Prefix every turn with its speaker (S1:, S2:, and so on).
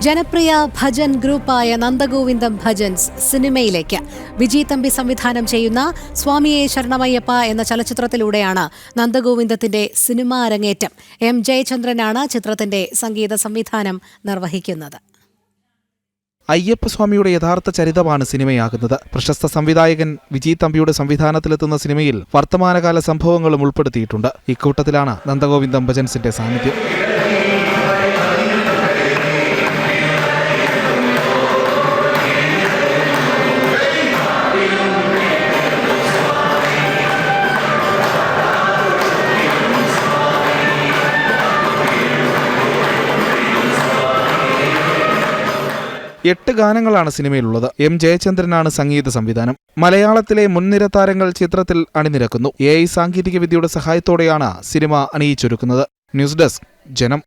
S1: ജനപ്രിയ ഭജൻ ഗ്രൂപ്പായ നന്ദഗോവിന്ദം ഭജൻസ് സിനിമയിലേക്ക് വിജയ് തമ്പി സംവിധാനം ചെയ്യുന്ന സ്വാമിയെ ശരണമയ്യപ്പ എന്ന ചലച്ചിത്രത്തിലൂടെയാണ് നന്ദഗോവിന്ദത്തിന്റെ സിനിമാ അരങ്ങേറ്റം. എം ജയചന്ദ്രനാണ് ചിത്രത്തിന്റെ സംഗീത സംവിധാനം നിർവഹിക്കുന്നത്.
S2: അയ്യപ്പസ്വാമിയുടെ യഥാർത്ഥ ചരിതമാണ് സിനിമയാകുന്നത്. പ്രശസ്ത സംവിധായകൻ വിജയ് തമ്പിയുടെ സംവിധാനത്തിലെത്തുന്ന സിനിമയിൽ വർത്തമാനകാല സംഭവങ്ങളും ഉൾപ്പെടുത്തിയിട്ടുണ്ട്. ഇക്കൂട്ടത്തിലാണ് നന്ദഗോവിന്ദം ഭജൻസിന്റെ സാന്നിധ്യം. എട്ട് ഗാനങ്ങളാണ് സിനിമയിലുള്ളത്. എം ജയചന്ദ്രനാണ് സംഗീത സംവിധാനം. മലയാളത്തിലെ മുൻനിര താരങ്ങൾ ചിത്രത്തിൽ അണിനിരക്കുന്നു. AI സാങ്കേതിക വിദ്യയുടെ സഹായത്തോടെയാണ് സിനിമ അണിയിച്ചൊരുക്കുന്നത്. ന്യൂസ് ഡെസ്ക് ജനം.